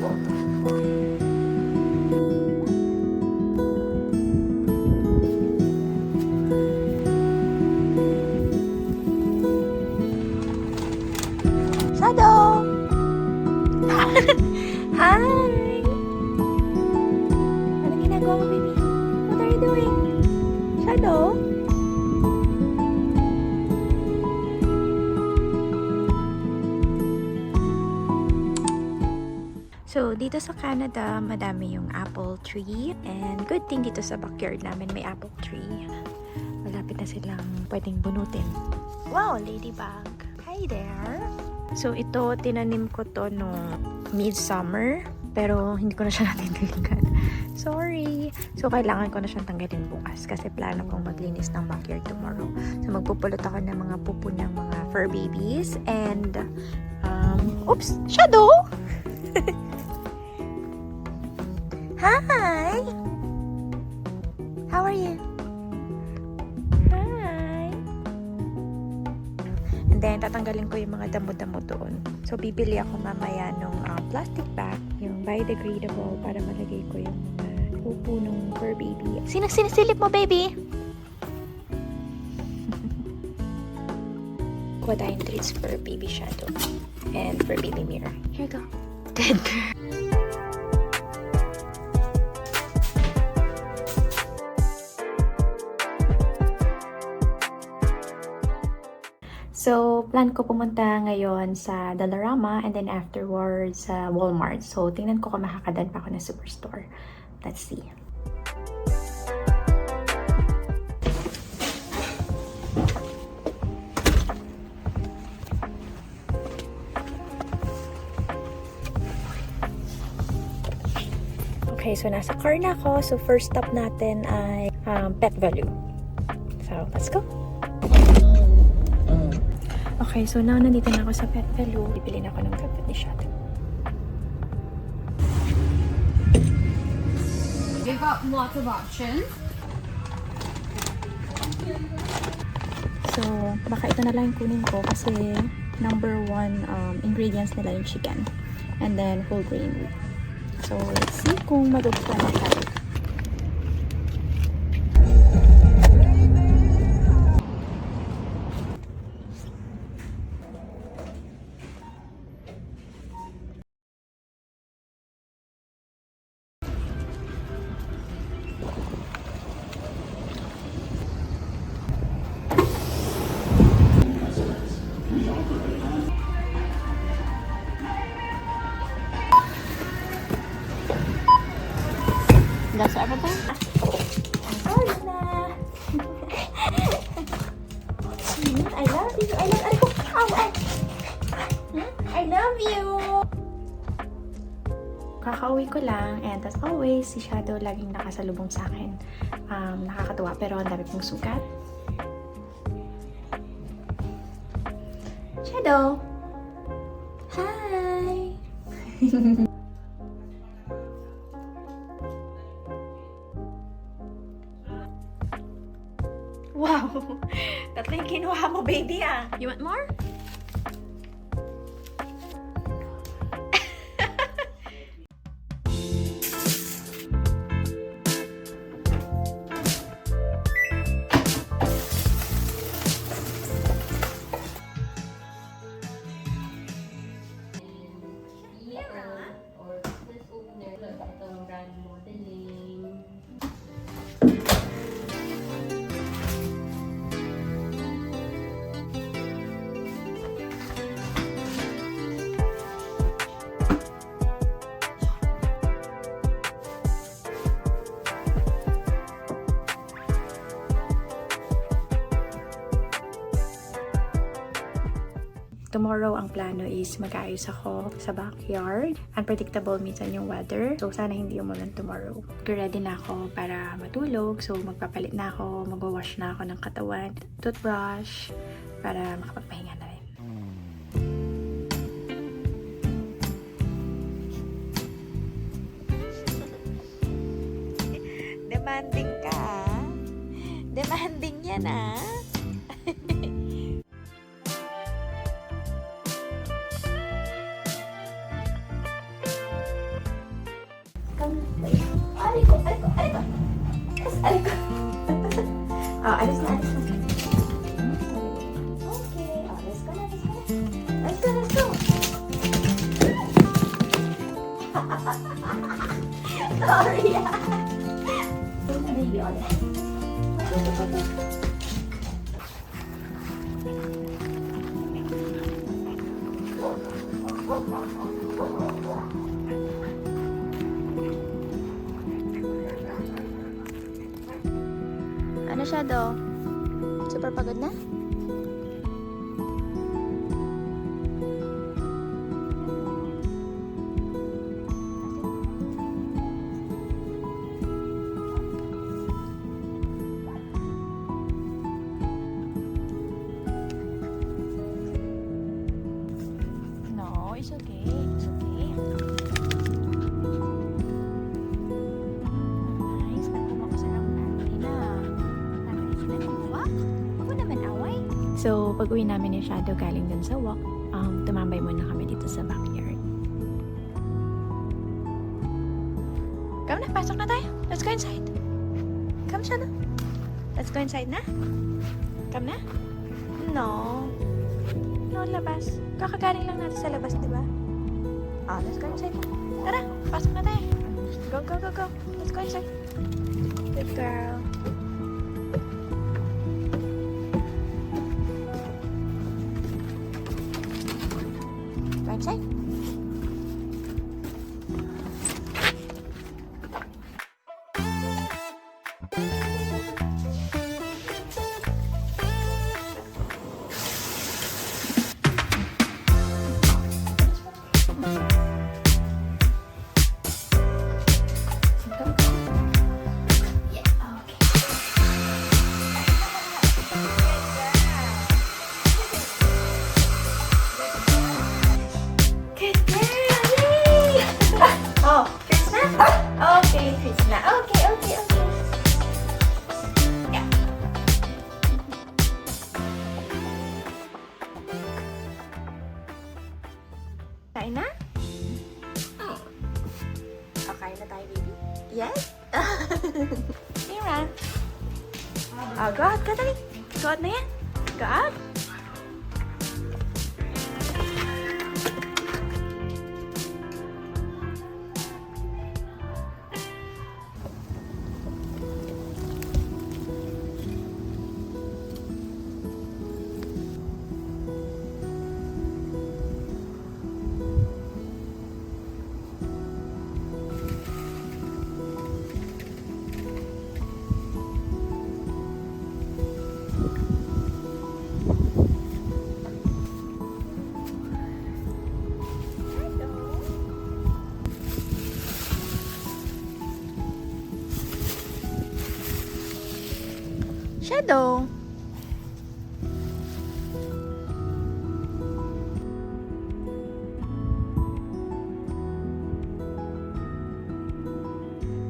Shadow! Hi! Ano ginagawa mo, baby? What are you doing? Shadow? So, dito sa Canada, madami yung apple tree. And good thing dito sa backyard namin may apple tree. Malapit na silang pwedeng bunutin. Wow, ladybug! Hi there! So, ito, tinanim ko to no midsummer. Pero, hindi ko na siya natitiligan. Sorry! So, kailangan ko na siyang tanggalin bukas. Kasi plano kong maglinis ng backyard tomorrow. So, magpupulot ako ng mga pupo ng mga fur babies. And, oops! Shadow! Hi! How are you? Hi! And then, tatanggalin ko yung mga damo-damo doon. So, bibili ako mamaya ng plastic bag, yung biodegradable, para malagay ko yung mga pupo ng fur baby. Sinasilip mo, baby? Kuha tayong treats for baby shadow and for baby mirror. Here you go. Good girl. So, plan ko pumunta ngayon sa Dollarama and then afterwards sa Walmart. So, tingnan ko kung makakadan pa ako ng superstore. Let's see. Okay, so nasa car na ako. So, first stop natin ay Pet Value. So, let's go. Okay, so now nandito na ako sa Pet Value. Bibili na ako ng carpet ni Shadow. They've got lots of options. So, baka ito na lang yung kunin ko kasi number 1 ingredients nila yung chicken. And then whole grain wheat. So, let's see kung magugustuhan na tayo. That's everything? Oh, na! I love you! I love you! Oh, I love you! Kakauwi ko lang and as always, si Shadow laging nakasalubong sa akin. Nakakatuwa pero ang dami kong sugat. Shadow! Hi! Wow! Tatlo yung kinuha mo, baby, ah! You want more? Tomorrow, ang plano is mag-aayos ako sa backyard. Unpredictable minsan yung weather. So, sana hindi umulan tomorrow. Ready na ako para matulog. So, magpapalit na ako. Mag-wash na ako ng katawan. Toothbrush. Para makapagpahinga na rin. Demanding ka, ah. Demanding yan, ah. Come. Wait. Aray ko. Yes, aray ko. Oh, alis na. Okay. Oh, let's go. Sorry. Baby, ulit. Ano siya do? Super pagod na? No, it's okay. It's okay. Nice. Nagtama ko sa lang kanina. Nakakita sila ng walk. Ako naman away. So, pag-uwi namin ni Shadow galing dun sa walk, tumambay muna kami dito sa backyard. Come na, pasok na tayo. Let's go inside. Come, Shadow. Let's go inside na. Come na. No. No, labas. Kakagaling lang natin sa labas, di ba? Oh, let's go inside. Tara, pasok na tayo. Go. Let's go inside. Good girl. Go inside. Okay, Krishna. Okay. Yeah. Kain na? Oh, kain na tayo, baby. Yes? Mira. Oh, go out. Go, dali. Go out na yan. Go out. Shadow.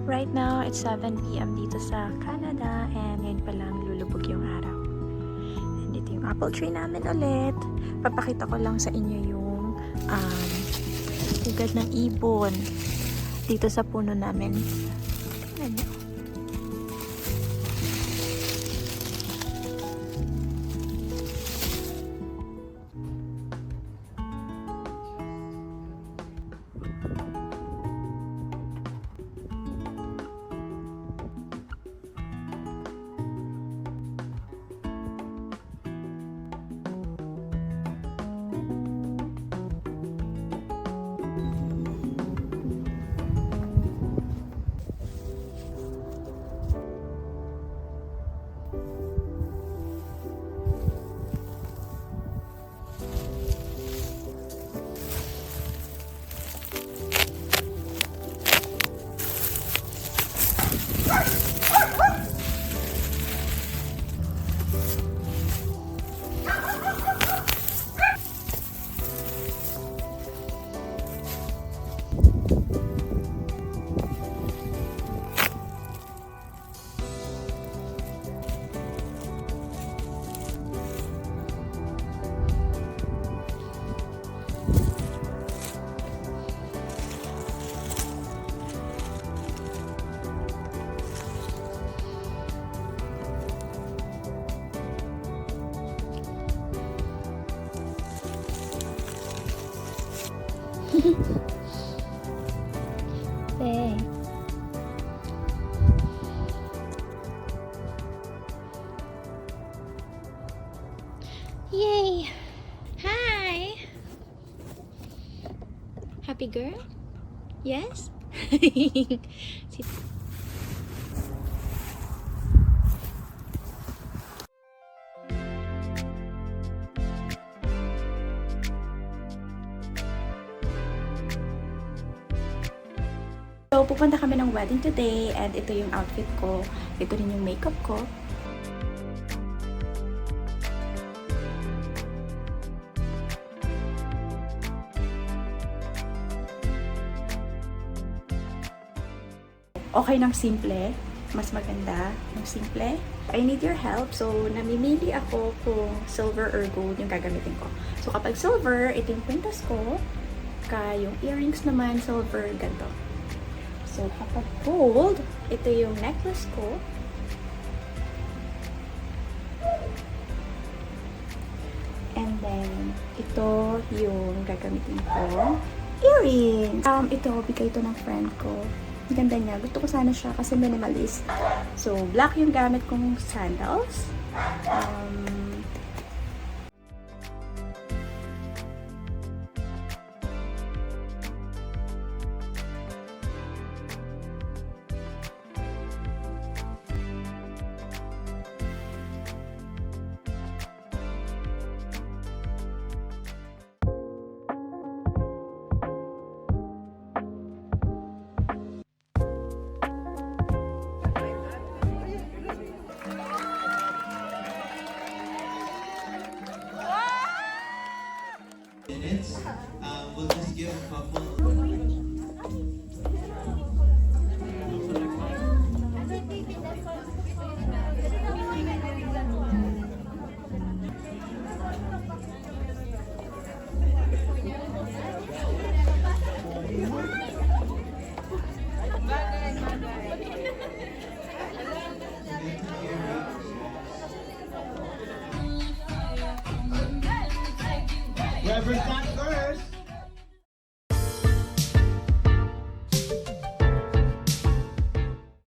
Right now, it's 7 p.m. dito sa Canada and ngayon pa lang lulubog yung araw. And ito yung apple tree namin ulit. Papakita ko lang sa inyo yung hugad ng ibon dito sa puno namin. Tingnan niyo. Say. Yay! Hi! Happy girl? Yes? Sit. So, pupunta kami ng wedding today and ito yung outfit ko. Ito rin yung makeup ko. Okay ng simple, mas maganda ng simple. I need your help, so namimili ako kung silver or gold yung gagamitin ko. So kapag silver, ito yung kwintas ko, yung earrings naman, silver, ganito. So kapag gold, ito yung necklace ko. And then, ito yung gagamitin ko. Earrings! Ito, bigay ito ng friend ko. Ang ganda niya. Gusto ko sana siya kasi minimalist. So, black yung gamit kong sandals. Minutes. We'll just give a couple. Whoever's got